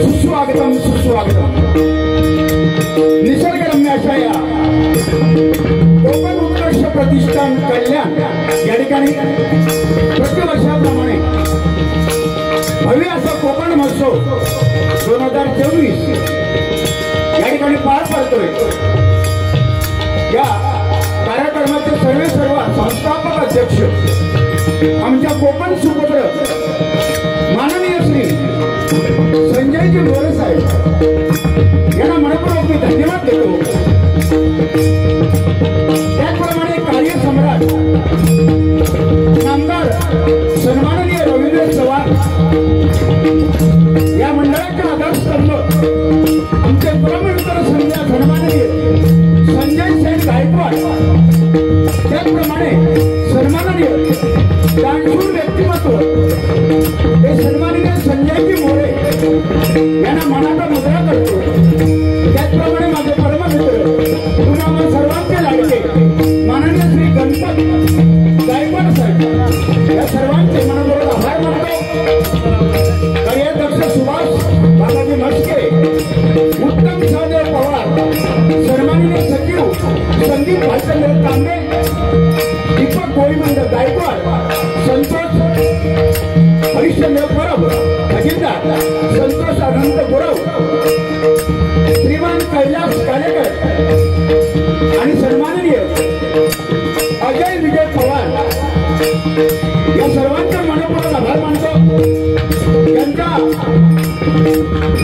सुस्वागतम सुस्वागतम निसर्गरम्य अशा या कोकण उत्कर्ष प्रतिष्ठान कल्याण या ठिकाणी प्रतिवर्षाप्रमाणे भव्य असा कोकण महोत्सव 2024 या ठिकाणी पार पडतोय। या कार्यक्रमाचे सर्व संस्थापक अध्यक्ष आमच्या कोकण सुपुत्र माननीय श्री संजयजी मोरे साहेब यांना मनपूर्वक मी धन्यवाद देतो। त्याचप्रमाणे कार्यसम्राट नामदार सन्माननीय रवींद्र चव्हाण या मंडळाचे आधारस्तंभ आमचे परममित्र सन्माननीय संजय सेठ गायकवाड, त्याचप्रमाणे सन्माननीय दानशूर व्यक्तिमत्व हे सन्माननीय संजयजी मोरे यांना मनाचा मुद्रा करतो। त्याचप्रमाणे माझे परममित्र पुन्हा सर्वांचे लाडके माननीय श्री गणपत गायकवाड साहेब या सर्वांचे मनपूर्वक आभार मानतो। कार्याध्यक्ष सुभाष बाबाजी म्हस्के, उत्तम सहदेव पवार, सन्माननीय सचिव संदीप भालचंद्र तांबे, दीपक गोविंद गायकवाड, संतोष हरिश्चंद्र परब खजिनदार, संतोष अनंत गुरव, श्रीमान कैलास कालेकर आणि सन्माननीय अजय विजय पवार या सर्वांचे मनपूर्वक आभार मानतो।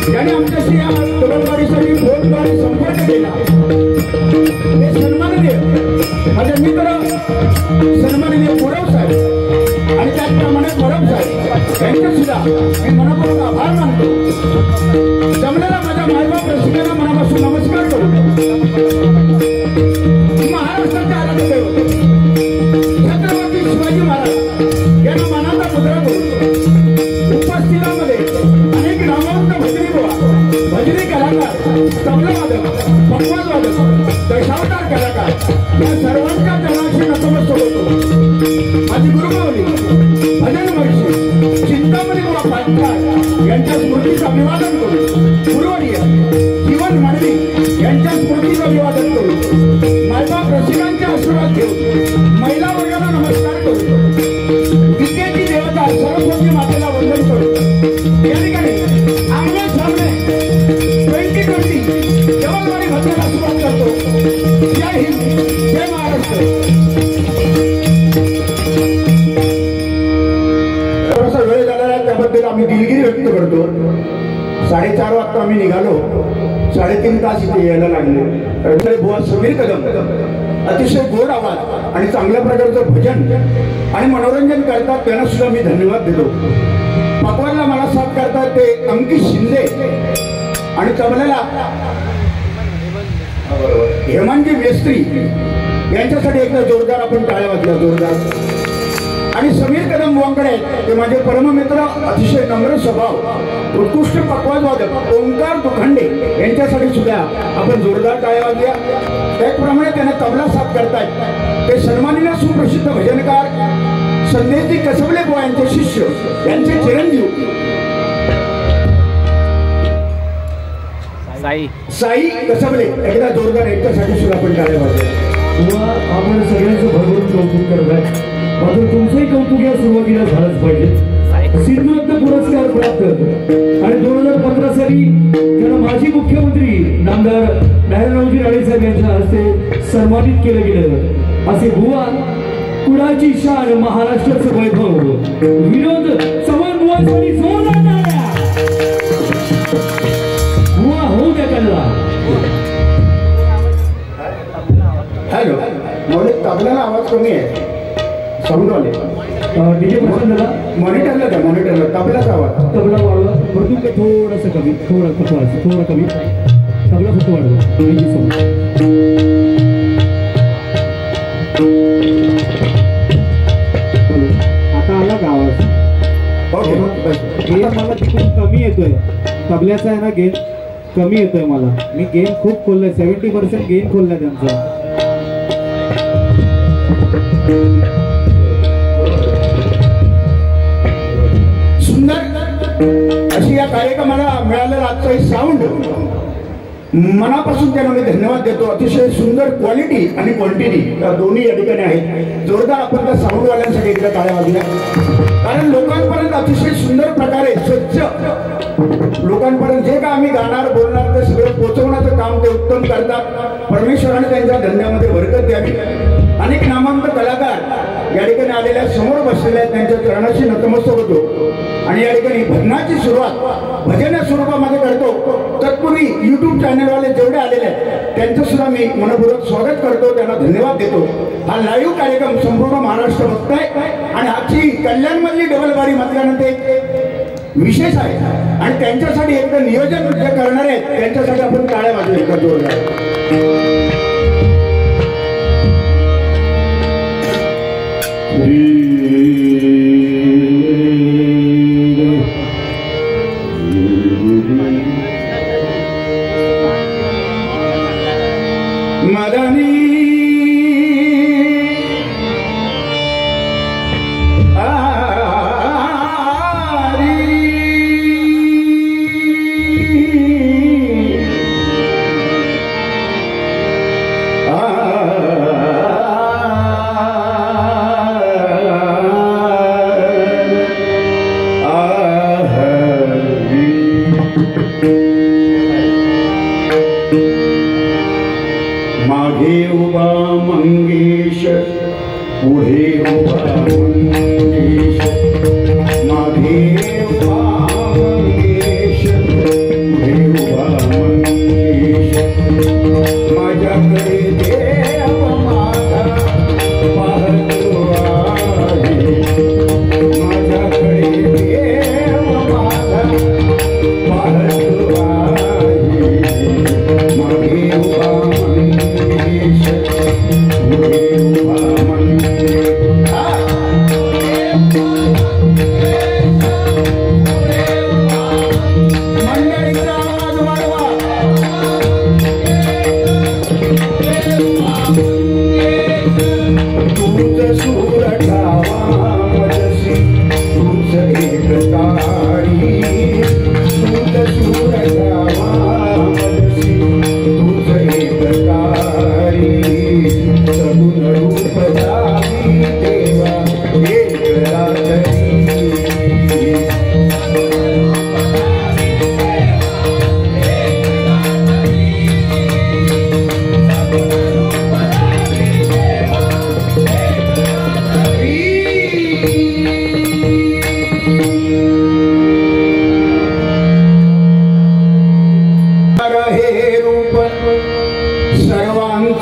ज्यांनी आमच्याशी या तरुणवाडीसाठी फोनद्वारे संपर्क केला ते सन्माननीय माझे मित्र सन्माननीय गुरव साहेब आणि त्याचप्रमाणे परब साहेब यांचे सुद्धा मी मनपूर्वक आभार मानतो। जमलेला माझ्या मायबाप रसिकांना मनापासून नमस्कार करतो। महाराष्ट्राचे आराध्य दैवत छत्रपती शिवाजी महाराज यांना मनाचा मुद्रा करून उपस्थितांमध्ये अनेक नामवंत भजनी बुवा, भजनी कलाकार, तबला वादक, पखवाज वादक, दशावतार कलाकार या सर्वांच्या चरणाशी नतमस्तक होतो। माझी गुरुमाऊली भजन महर्षी चिंतामणी बुवा पाटकर यांच्या स्मृतीचं अभिवादन करू, गुरुवर्य जीवन मानवी यांच्या स्मृतीचं अभिवादन करू, मायबाप रसिकांचे आशीर्वाद घेऊ, महिला वर्गाला नमस्कार करू, विद्येची देवता सरस्वती मातेला वंदन करू। या ठिकाणी आमने सामने 2020 जवळवाडी भजनाला सुरुवात करतो। जय हिंद, जय महाराष्ट्र। आम्ही निघालो 3.5 तास इथे यायला लागले. तर बुवा समीर कदम अतिशय गोड आवाज आणि चांगल्या प्रकारचं भजन आणि मनोरंजन करतात, त्यांना सुद्धा मी धन्यवाद देतो. पकवानला मला साथ करतात ते अंकित शिंदे आणि तबल्याला हेमांगी मेस्त्री यांच्यासाठी एकदा जोरदार आपण टाळ्या वाजल्या जोरदार. आणि समीर कदम बुवांकडे ते माझे परममित्र, अतिशय नम्र स्वभाव, उत्कृष्ट पकवाज वादक ओंकार दुखंडे यांच्यासाठी सुद्धा आपण जोरदार टाळ्या वाजल्या. त्याचप्रमाणे त्यांना तबला साथ करतायत ते सन्माननीय सुप्रसिद्ध भजनकार संदेशजी कसबले बुवा यांचे शिष्य, यांचे चिरंजीव साई कसबले. एकदा जोरदार यांच्यासाठी सुद्धा आपण टाळ्या वाजल्या. आपण सगळ्यांचं भरभरून कौतुक करत आहे, मात्र तुमचंही कौतुक या सुरुवातीला झालंच पाहिजे. सिद्धरत्न पुरस्कार प्राप्त आणि 2015 साली त्यांना माजी मुख्यमंत्री नामदार नारायणरावजी राणे साहेब यांच्या हस्ते सन्मानित केलं गेलं. असे बुवा कुणाची शान, महाराष्ट्राचं वैभव, विनोद चव्हाण बुवांसाठी जोरदार टाळ्या. बुवा होऊ द्या त्यांना. हॅलो, मला तबल्याला आवाज कमी आहे, साऊंड वाले डीजे पसंत झाला. मॉनिटरला द्या, मॉनिटरला तबलाचा आवाज. तबला वाढवा, परंतु ते थोडंसं कमी, थोडं कमी, तबला फक्त वाढवा. Thank you so much. आता आला का आवाज? ओके. गेम मला तिकडून कमी येतोय, तबल्याचा आहे ना गेम कमी येतोय मला. मी गेम खूप खोललाय, 70% गेम खोललाय त्यांचा. सुंदर अशी या कार्यक्रमाला मिळालेला आजचा ही साऊंड मनापासून त्यांना मी धन्यवाद देतो. अतिशय सुंदर क्वालिटी आणि क्वांटिटी दोन्ही या ठिकाणी आहेत. जोरदार आपण त्या साऊंडवाल्यांसाठी एकदा टाळ्या वाजल्या, कारण लोकांपर्यंत अतिशय सुंदर प्रकारे स्वच्छ लोकांपर्यंत जे काय आम्ही गाणार बोलणार ते सगळं पोहोचवण्याचं काम ते उत्तम करतात. परमेश्वराने त्यांच्या धंद्यामध्ये बरकत द्यावी. अनेक नामवंत कलाकार या ठिकाणी आलेल्या समोर बसलेल्या आहेत, त्यांच्या चरणाशी नतमस्तक होतो आणि या ठिकाणी भजनाची सुरुवात भजन स्वरूपामध्ये करतो. तत्पूर्वी युट्यूब चॅनलवाले जेवढे आलेले आहेत त्यांचं सुद्धा मी मनपूर्वक स्वागत करतो, त्यांना धन्यवाद देतो. हा लाईव्ह कार्यक्रम संपूर्ण महाराष्ट्र बघताय आणि आजची कल्याणमधली डबलबारी म्हटल्यानंतर विशेष आहे आणि त्यांच्यासाठी एकदा नियोजन जे करणार आहेत त्यांच्यासाठी आपण टाळ्या वाजवू का जोरदार. मदनी मागे उभा मंगेश, पुढे उभा मंगेश, मागे उभा मंगेश, पुढे उभा मंगेश. माझ्याकडे देव माझा पाहतो आहे, माझ्याकडे देव माझा पाहतो आहे. मागे उभा मंडळीचा आवाज वाढवा.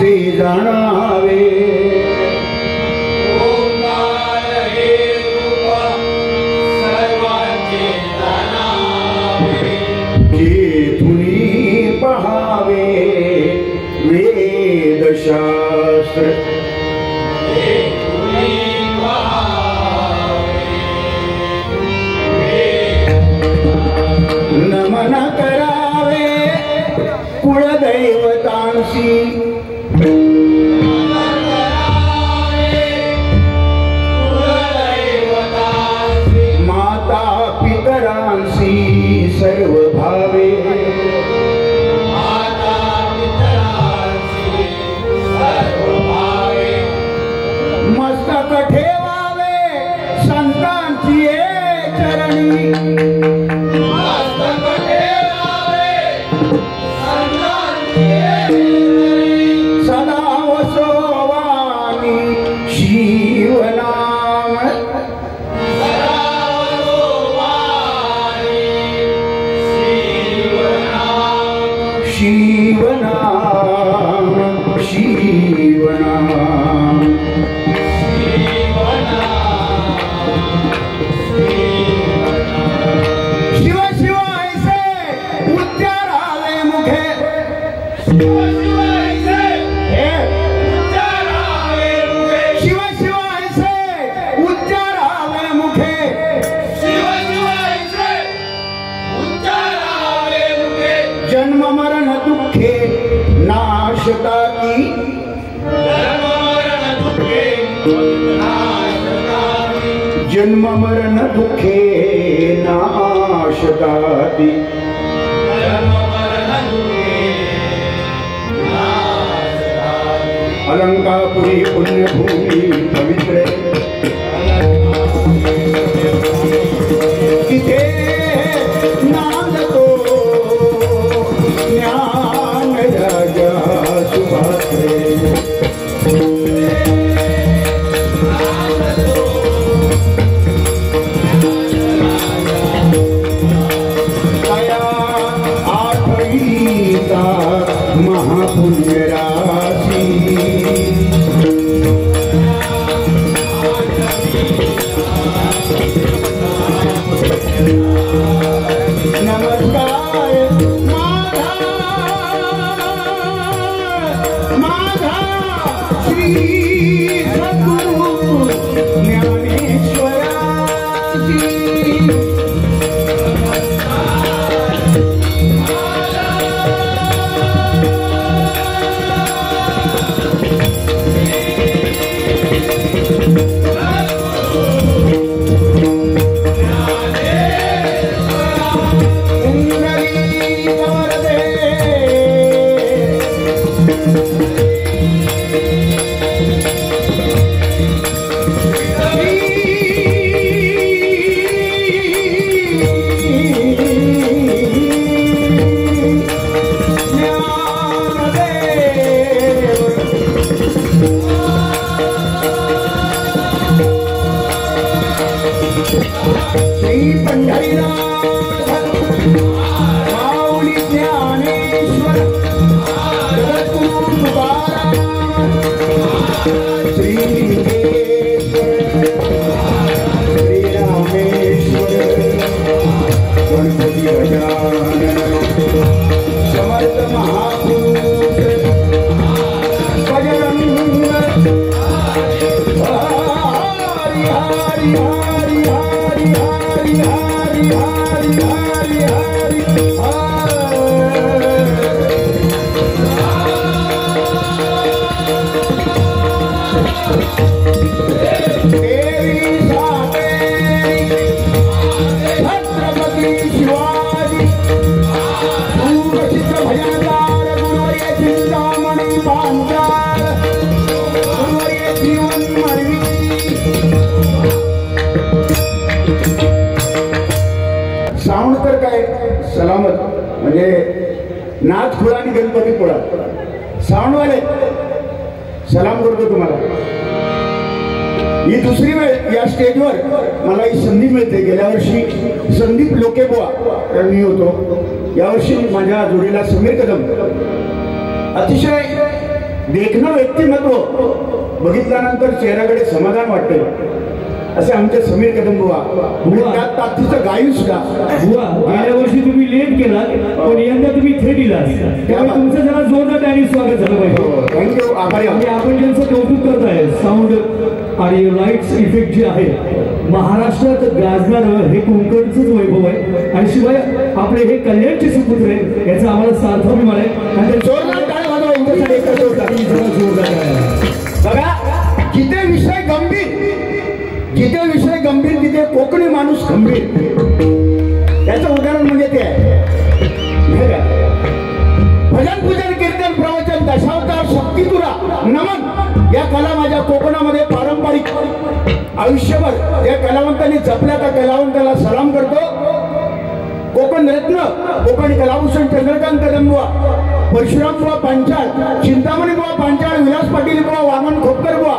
असे जाणावे जेथुनी पहावे वेदशास्त्र नमन करावे कुलदैवतांशी माता पितरांशी सर्व भावे मस्तक ठेवावे संतांची चरणी सदा वसोवानी शिवनाम शिवनाम शिवनाम शिव शिव ऐसे उच्चारावे मुखे शिव शिव ऐसे उच्चारावे मुखे जन्म मरण दुःखे नाशता की जन्म मरण दुःखे नाशताति अलंकापुरी पुण्यभूमि पवित्र इथे नांदतो ज्ञान राजा सुभात्रे महापुण्य राशि नमस्कार माधा श्री सद्गुरु ज्ञानेश्वराजी श्री पंढरीनाथ माऊली ज्ञानेश्वर जगद्गुरु तुकाराम श्री लिंगेश्वर श्री रामेश्वर गणपती गजानन समर्थ महापुरुष बजरंग हरि हरि हरि हरि हरि हरि हरि हरि हरि देवी सातेरी छत्रपती शिवाजी पूर्वचित्र भयंकार गुरुवर्य चिंतामणी पांचाल गुरुवर्य जीवन मरवी श्रावण तर काय सलामत म्हणजे नाथ खुळा आणि गणपती पुळा श्रावणवाले सलाम करतो तुम्हाला. ही दुसरी वेळ या स्टेजवर मला ही संधी मिळते. गेल्या वर्षी संदीप लोकेबुवा मी होतो, यावर्षी माझ्या जोडीला समीर कदम. अतिशय देखणं व्यक्तिमत्व बघितल्यानंतर चेहऱ्याकडे समाधान वाटतं असे आमचे समीर कदम बुवा त्यात ताकदीचं गायू सुद्धा बुवा गेल्या वर्षी तुम्ही लेट केला पण यंदा तुम्ही थेट दिला त्यामुळे तुमचं जरा जोरदार त्यांनी स्वागत झालं पाहिजे. थँक्यू आभारी आणि आपण ज्यांचं कौतुक करताय साऊंड आणि लाईट्स इफेक्ट जे आहे महाराष्ट्रात गाजणारं हे कोकणचंच वैभव आहे आणि शिवाय आपले हे कल्याणचे सुपुत्र आहे याचा आम्हाला सार्थ अभिमान आहे आणि जोरदार टाळ्या वाजवा यांच्यासाठी एकच जोरदार बघा जिथे विषय गंभीर तिथे कोकणी माणूस गंभीर याचं उदाहरण म्हणजे ते आहे भजन पूजन कीर्तन प्रवचन दशावतार शक्ती तुरा नमन या कला माझ्या कोकणामध्ये पारंपरिक आयुष्यभर या कलावंतांनी जपल्या त्या कलावंताला सलाम करतो. कोकण रत्न कोकण कलाभूषण चंद्रकांत कदम बुवा परशुराम बुवा पांचाळ चिंतामणी बुवा पांचाळ विलास पाटील बुवा वामन खोपकर बुवा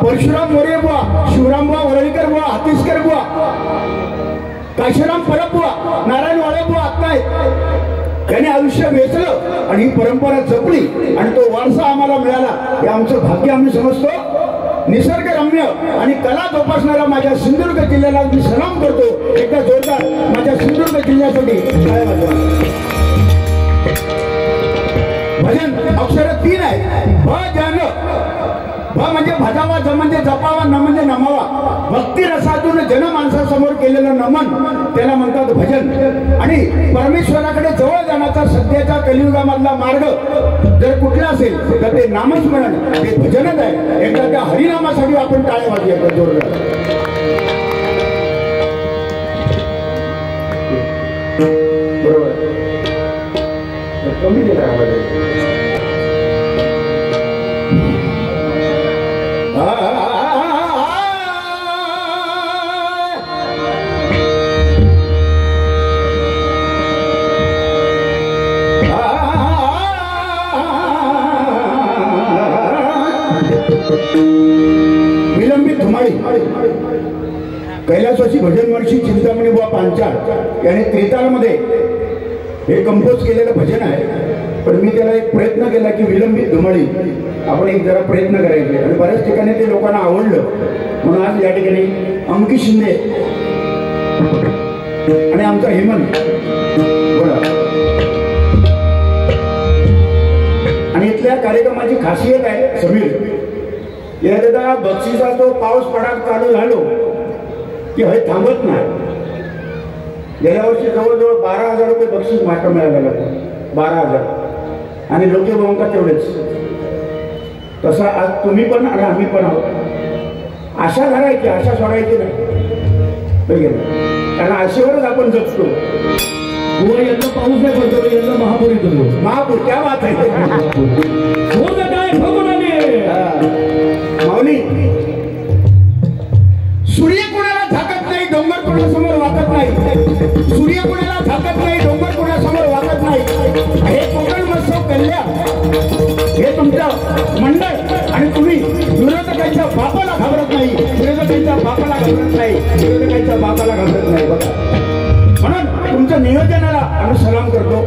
परशुराम मोरे बुवा शिवराम बुवा वरळीकर बुवा हातीसकर बुवा काशीराम परब बुवा नारायण वाळे बुवा अक्काय त्यांनी आयुष्य वेचलं आणि ही परंपरा जपली आणि तो वारसा आम्हाला मिळाला हे आमचं भाग्य आम्ही समजतो. निसर्गरम्य आणि कला जोपासणाऱ्या माझ्या सिंधुदुर्ग जिल्ह्याला मी सलाम करतो. एकदा जोरदार माझ्या सिंधुदुर्ग जिल्ह्यासाठी भजन अक्षर 3 आहे. भजन भ म्हणजे भजावा ज म्हणजे जपावा न म्हणजे नमावा भक्ती रसातून जनमानसासमोर केलेलं नमन त्याला म्हणतात भजन. आणि परमेश्वराकडे जवळ जाण्याचा सध्याच्या कलियुगामधला मार्ग जर कुठला असेल तर ते नामस्मरण हे भजनच आहे. एकदा त्या हरिनामासाठी आपण टाळ्या वाजूया जोरदार. बरोबर कमी दिला विलंबित धुमाळी कैलासवासी भजन महर्षी चिंतामणी बुवा पांचाळ यांनी त्रितालमध्ये हे कंपोज केलेलं भजन आहे. पण मी त्याला एक प्रयत्न केला की विलंबित धुमाळी आपण एक जरा प्रयत्न करायचे आणि बऱ्याच ठिकाणी ते लोकांना आवडलं म्हणून आज या ठिकाणी अंकित शिंदे आणि आमचा हेमंत बोला आणि इथल्या कार्यक्रमाची खासियत आहे समीर एकदा बक्षिसा तो पाऊस पडाक चालू झालो की हे थांबत नाही. गेल्या वर्षी जवळजवळ 12,000 रुपये बक्षीस मात्र मिळालेलं 12,000 आणि लोके भाऊंका तेवढेच. तसा आज तुम्ही पण आणि आम्ही पण आहोत. आशा धरायची आशा सोडायची नाही कारण आशेवरच आपण जगतो. यंदा पाऊस नाही पडतो यंदा महापूर येतो. महापूर क्या बात आहे माऊली. सूर्य कोणाला झाकत नाही डोंगर कोणासमोर वाकत नाही. सूर्य कोणाला झाकत नाही डोंगर कोणासमोर वाकत नाही. हे कोकण महोत्सव कल्याण हे तुमचं मंडळ आणि तुम्ही विरोधकांच्या बापाला घाबरत नाही. विरोधकांच्या बापाला घाबरत नाही. विरोधकांच्या बापाला घाबरत नाही. बघा म्हणून तुमच्या नियोजनाला आम्ही सलाम करतो.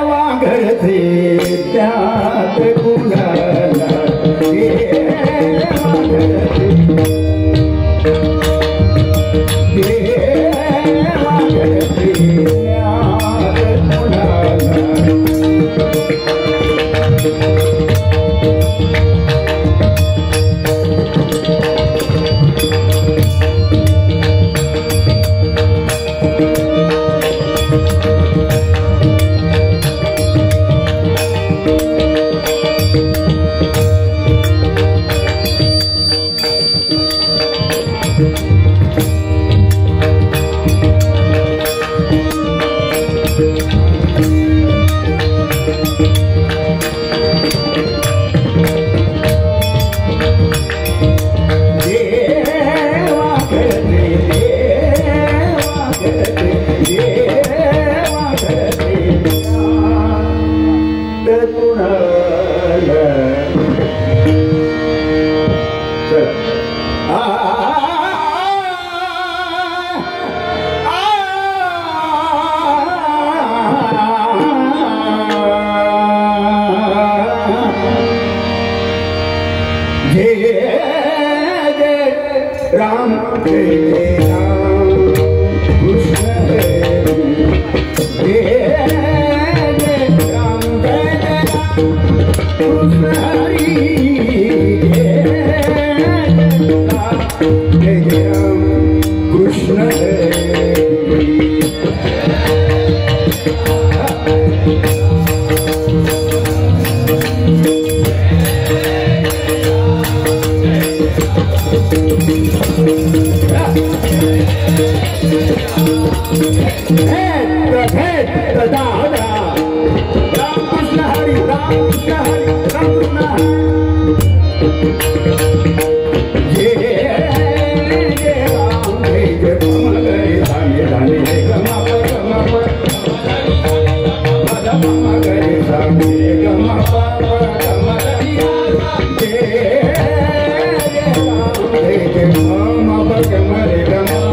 वाघरते त्यात गुलाला कृष्ण हरी जय जय राम कृष्ण हरी रामकृष्ण हरी रामकृष्ण हरी रामकृष्ण जय जय राम जय जय कमल गरे धाने धाने गमा गमा गमा गरे धाने गमा गमा जय जय राम जय जय गमा गमा रे गमा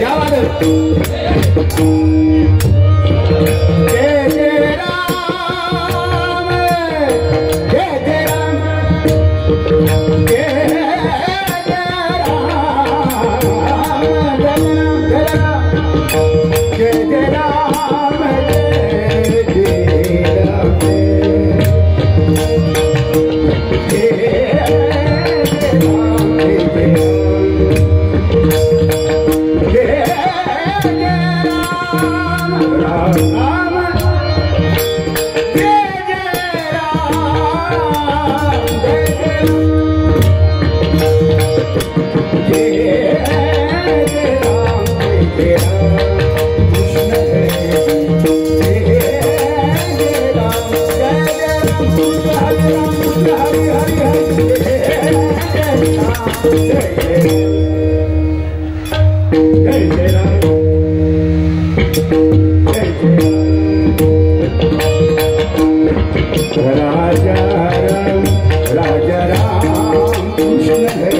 क्या बात है जय जय राम जय जय राम जय जय राम जय जय राम राजा राम कृष्ण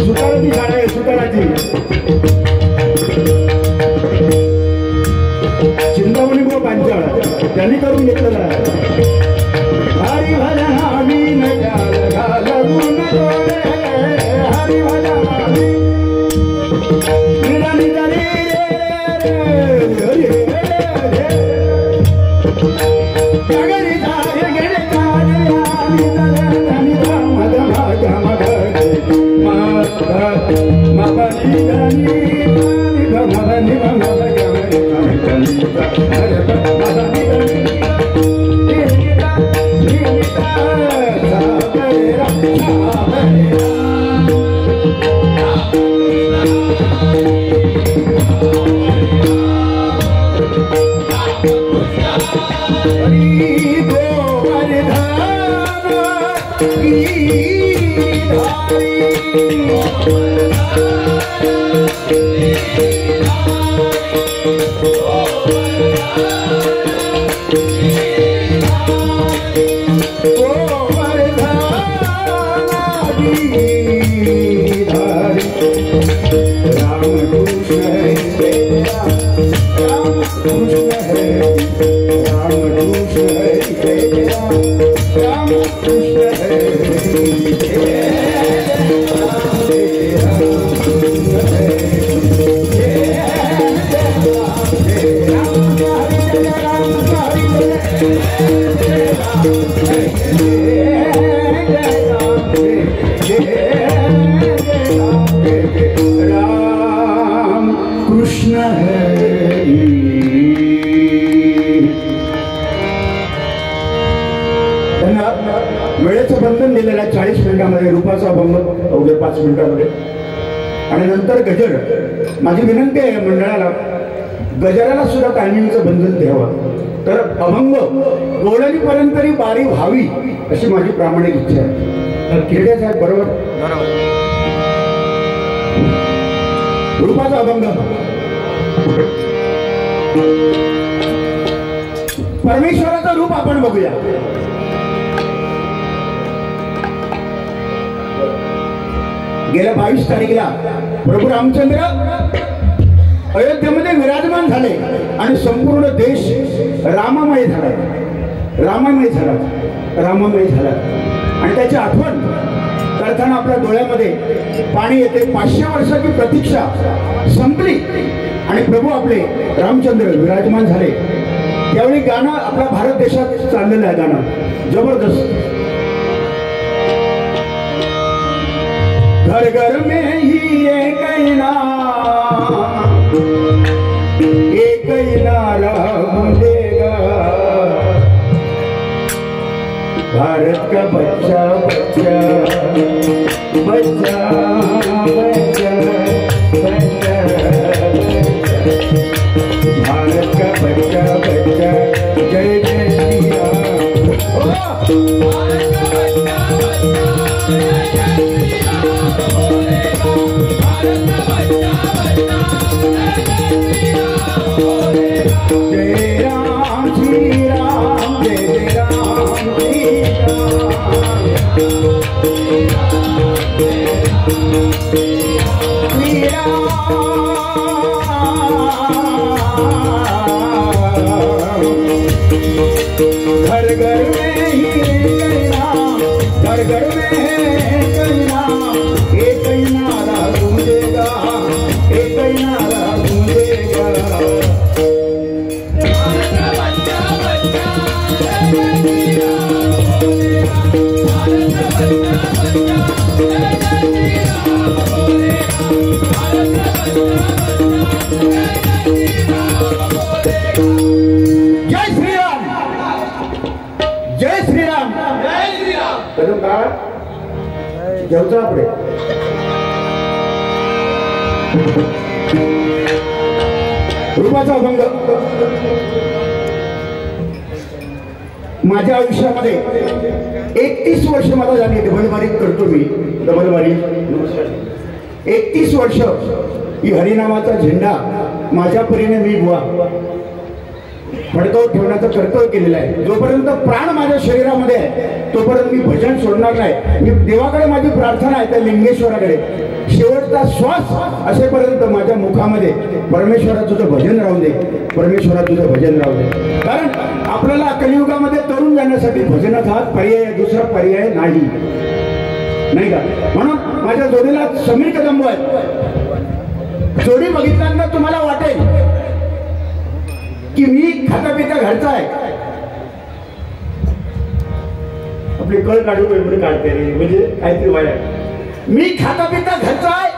सुताराची झाड आहे सुताराची चिंतामणी व पांचाळ त्यांनी करून घेतलेलं आहे हरी भला आम्ही नजाल घालून डोळे हरी भला निराली जरी रे धार गेले वेळेचं बंधन दिलेलं आहे 40 मिनिटांमध्ये रूपाचा अभंग अवघ्या 5 मिनिटांमध्ये आणि नंतर गजर. माझी विनंती आहे मंडळाला गजराला सुद्धा टायमिंगचं बंधन द्यावं तर अभंग गोडणीपर्यंत तरी बारी व्हावी अशी माझी प्रामाणिक इच्छा आहे. खेड्या साहेब बरोबर रूपाचा अभंग परमेश्वराचं रूप आपण बघूया. गेल्या 22 तारीखला प्रभू रामचंद्र अयोध्येमध्ये विराजमान झाले आणि संपूर्ण देश राममय झाला आणि त्याची आठवण करताना आपल्या डोळ्यामध्ये पाणी येते. 500 वर्षाची प्रतीक्षा संपली आणि प्रभू आपले रामचंद्र विराजमान झाले. त्यावेळी गाणं आपल्या भारत देशात चाललेलं आहे गाणं जबरदस्त. घर घर में ही एक ही नारा गूंजेगा भारत का बच्चा बच्चा बच्चा बच्चा बच्चा भारत का बच्चा बच्चा जय जय श्री राम. जय राम श्री राम जय राम श्री घर घर में ही घर घर में एक ही नारा गूंजेगा एक ही नारा गूंजेगा. जय श्री राम जय श्री राम जय श्री राम. कदम का जेवचा आपले रूपाचा अभंग माझ्या आयुष्यामध्ये 31 वर्ष मला झाली. डबलबारीक करतो मी डबलबारीक 31 वर्ष ही हरिनामाचा झेंडा माझ्या परीने मी बुवा फडकावून ठेवण्याचं कर्तव्य केलेलं आहे. जोपर्यंत प्राण माझ्या शरीरामध्ये आहे तोपर्यंत मी भजन सोडणार नाही. मी देवाकडे माझी प्रार्थना आहे त्या लिंगेश्वराकडे शेवटचा श्वास असेपर्यंत माझ्या मुखामध्ये परमेश्वरा तुझं भजन राहू दे, परमेश्वरा तुझं भजन राहू दे. कारण आपल्याला कलियुगामध्ये तरुण जाण्यासाठी भजनाचा हाच पर्याय, दुसरा पर्याय नाही, नाही का? म्हणून माझ्या जोडीला समीर कदंब आहे. जोडी बघितल्यानंतर तुम्हाला वाटेल की मी खाता पिता घरचा आहे. आपली कळ काढून एवढी काढते रे, म्हणजे काहीतरी वाया. मी खाता पिता घरचा आहे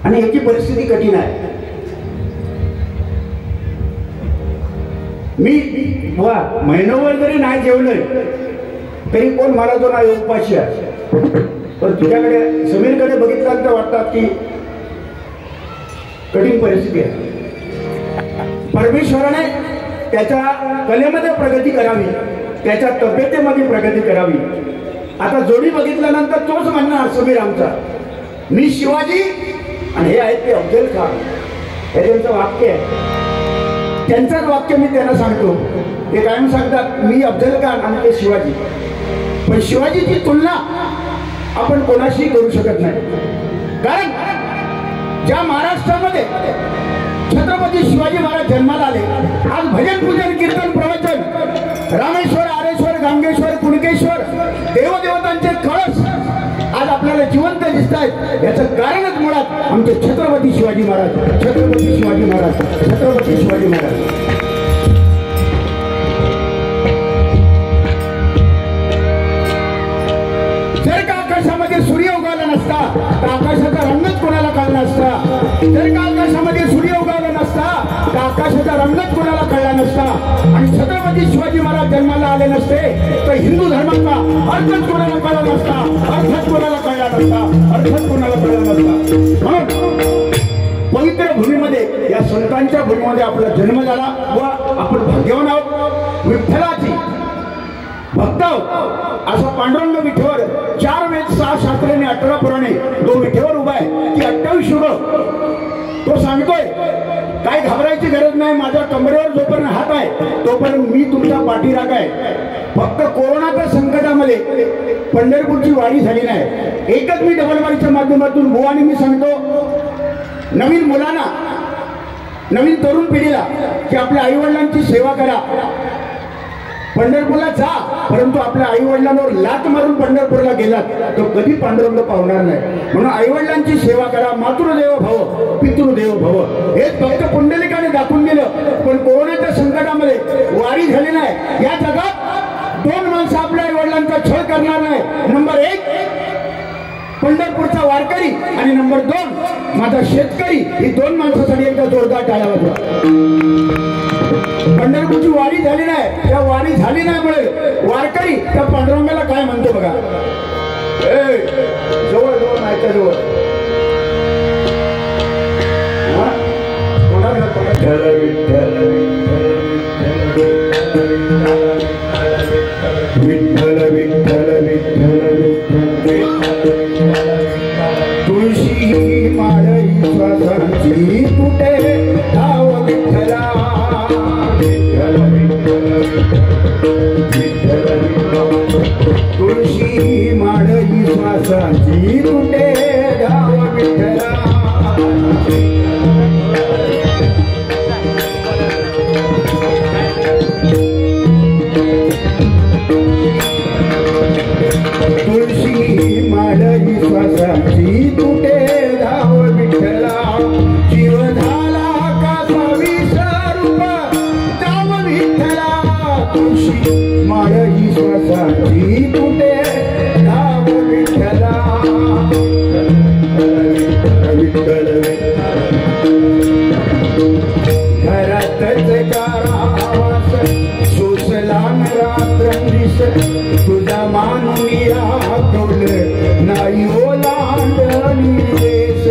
आणि याची परिस्थिती कठीण आहे. मी महिनाभर जरी नाही जेवलोय तरी कोण मला जो नाही उपाशी आहे. पण तुझ्याकडे समीरकडे बघितल्यानंतर वाटतात की कठीण परिस्थिती आहे. परमेश्वराने त्याच्या कलेमध्ये प्रगती करावी, त्याच्या तब्येतीमध्ये प्रगती करावी. आता जोडी बघितल्यानंतर तोच म्हणणार समीर आमचा, मी शिवाजी आणि हे आहेत ते अफजल खान. हे त्यांचं वाक्य आहे. त्यांचंच वाक्य मी त्यांना सांगतो. ते कायम सांगतात मी अफजल खान आणि ते शिवाजी. पण शिवाजीची तुलना आपण कोणाशी करू शकत नाही. कारण ज्या महाराष्ट्रामध्ये छत्रपती शिवाजी महाराज जन्माला आले, आज भजन पूजन कीर्तन प्रवचन रामेश्वर आरेश्वर गांगेश्वर कुणकेश्वर देवदेवतांचे कळस आज आपल्याला जिवंत दिसत आहेत. याचं कारणच मुळात आमचे छत्रपती शिवाजी महाराज, छत्रपती शिवाजी महाराज, छत्रपती शिवाजी महाराज. जर का आकाशामध्ये सूर्य उगवला नसता तर आकाशाचा रंगच कोणाला कळला नसता. जर का आकाशामध्ये सूर्य उगवला नसता तर आकाशाचा रंगच कोणाला कळला नसता. आणि छत्रपती शिवाजी महाराज जन्माला आले नसते तर हिंदू धर्माचा अर्थच कोणाला कळला नसता, अर्थच कोणाला कळला नसता, अर्थच कोणाला कळला नसता. म्हणून पवित्र भूमीमध्ये, या संतांच्या भूमीमध्ये आपला जन्म झाला व आपण भाग्यवान आहोत. विठ्ठलाची भक्त आहोत. असा पांडुरंग विठेवर 4 वेद 6 शास्त्रे आणि 18 पुराणे तो विठेवर उभा आहे की 28 शुभ तो सांगतोय काय घाबरायची गरज नाही. माझ्या कमरेवर जोपर्यंत हात आहे तोपर्यंत मी तुमचा पाठीराख आहे. फक्त कोरोनाच्या संकटामध्ये पंढरपूरची वारी झाली नाही. एकच मी डबलवारीच्या माध्यमातून बुवानी मी सांगतो नवीन मुलांना, नवीन तरुण पिढीला की आपल्या आईवडिलांची सेवा करा. पंढरपूरला जा, परंतु आपल्या आई वडिलांवर लात मारून पंढरपूरला गेलात तो कधी पांडुरंग पावणार नाही. म्हणून आई वडिलांची सेवा करा. मातृदेव भव पितृदेव भव हेच फक्त पुंडलिकाने दाखवून दिलं. पण कोरोनाच्या संकटामध्ये वारी झाली नाही. या जगात 2 माणसं आपल्या आई वडिलांचा छळ करणार नाही. नंबर 1 पंढरपूरचा वारकरी आणि नंबर 2 माझा शेतकरी. ही 2 माणसासाठी एकदा जोरदार टाळ्या वाजवा. पंढरपूरची वारी झाली नाही, त्या वारी झाली नाही मुळे वारकरी त्या पांडुरंगाला काय म्हणतो बघा. जवळ जवळ माहिती जवळ विठ्ठल विठ्ठल तुळशी माळी श्वासांची तुटे धाव विठ्ठला. तुळशी माळी श्वासांची तुटे धाव विठ्ठला. तुळशी माळी श्वासांची तुटे धाव विठ्ठला. जीव झाला का विश्वरूप धाव विठ्ठला. तुळशी माळी श्वासांची तुटे धाव विठ्ठला. विठ्ठल घरातच कारावास सोसला रात्रंदिस तुझा मानुनी राखवल नाही ओलांडणी देश.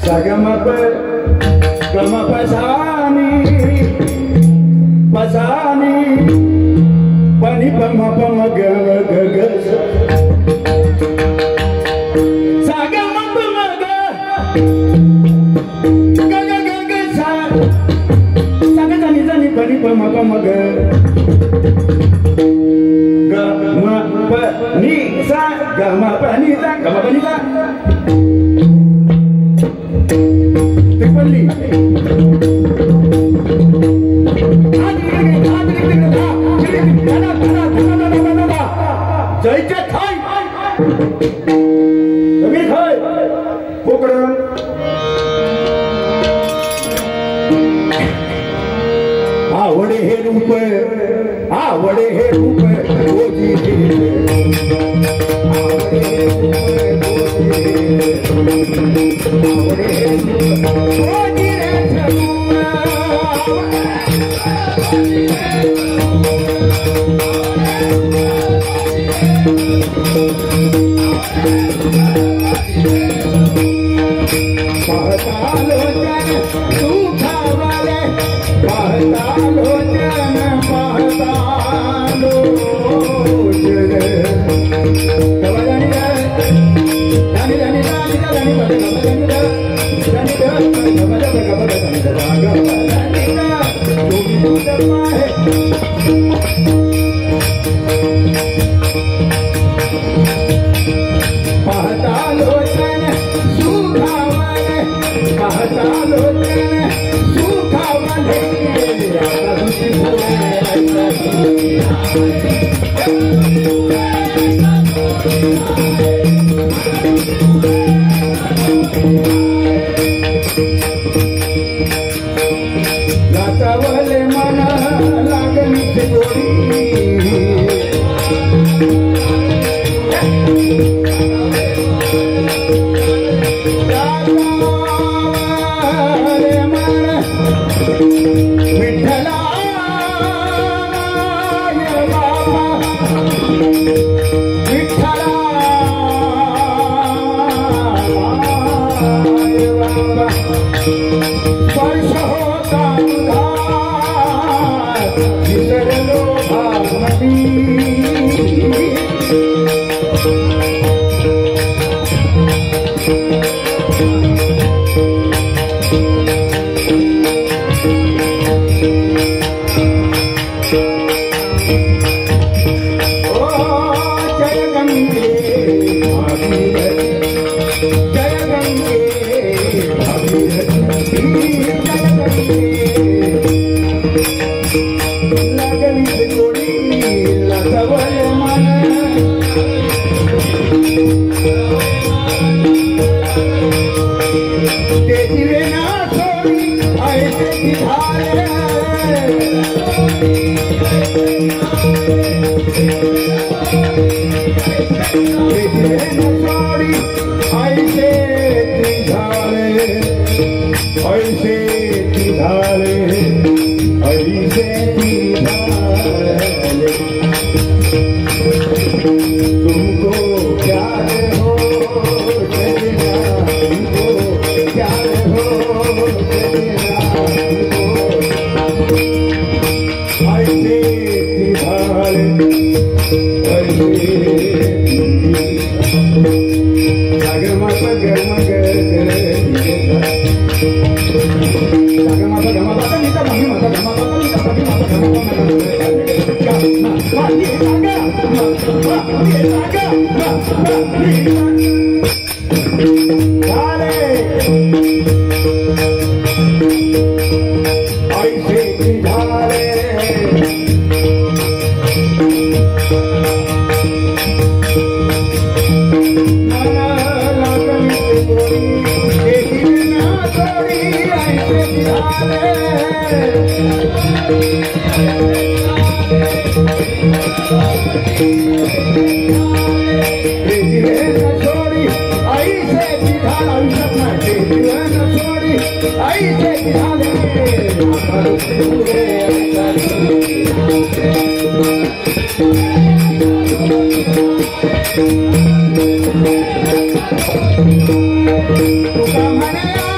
Sagama gama pasani pani pama pama gaga gaga sagama pama gaga gaga sa saga jani pani pama pama gama pani sa gama pani sa Tipali जयचे थाय कमी थाय पोकरण आवडे हे रूप ओजी आवडे हे तुका म्हणे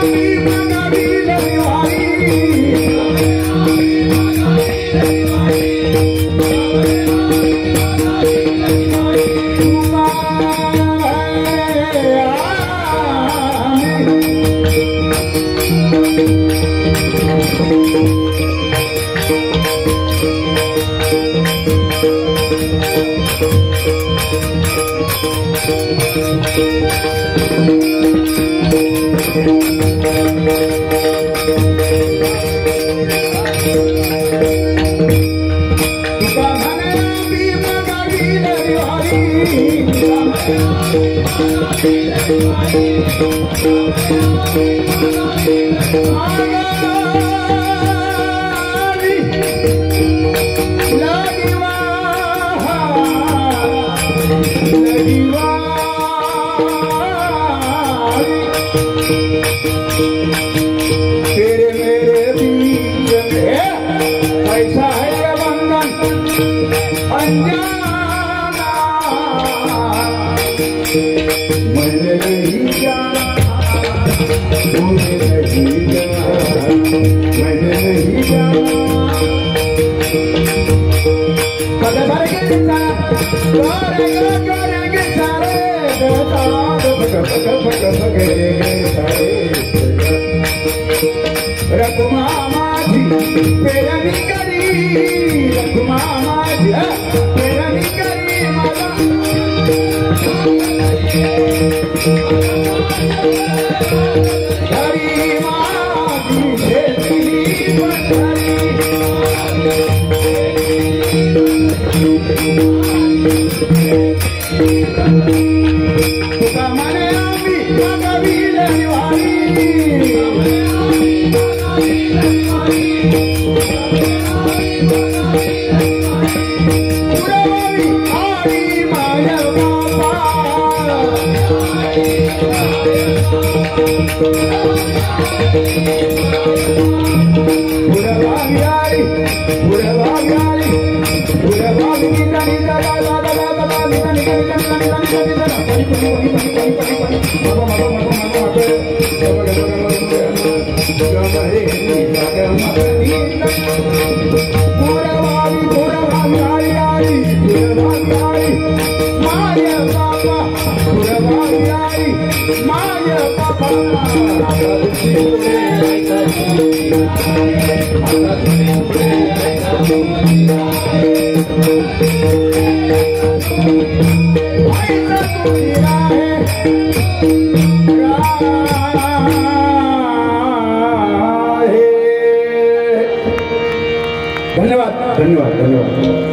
धन्यवाद धन्यवाद धन्यवाद।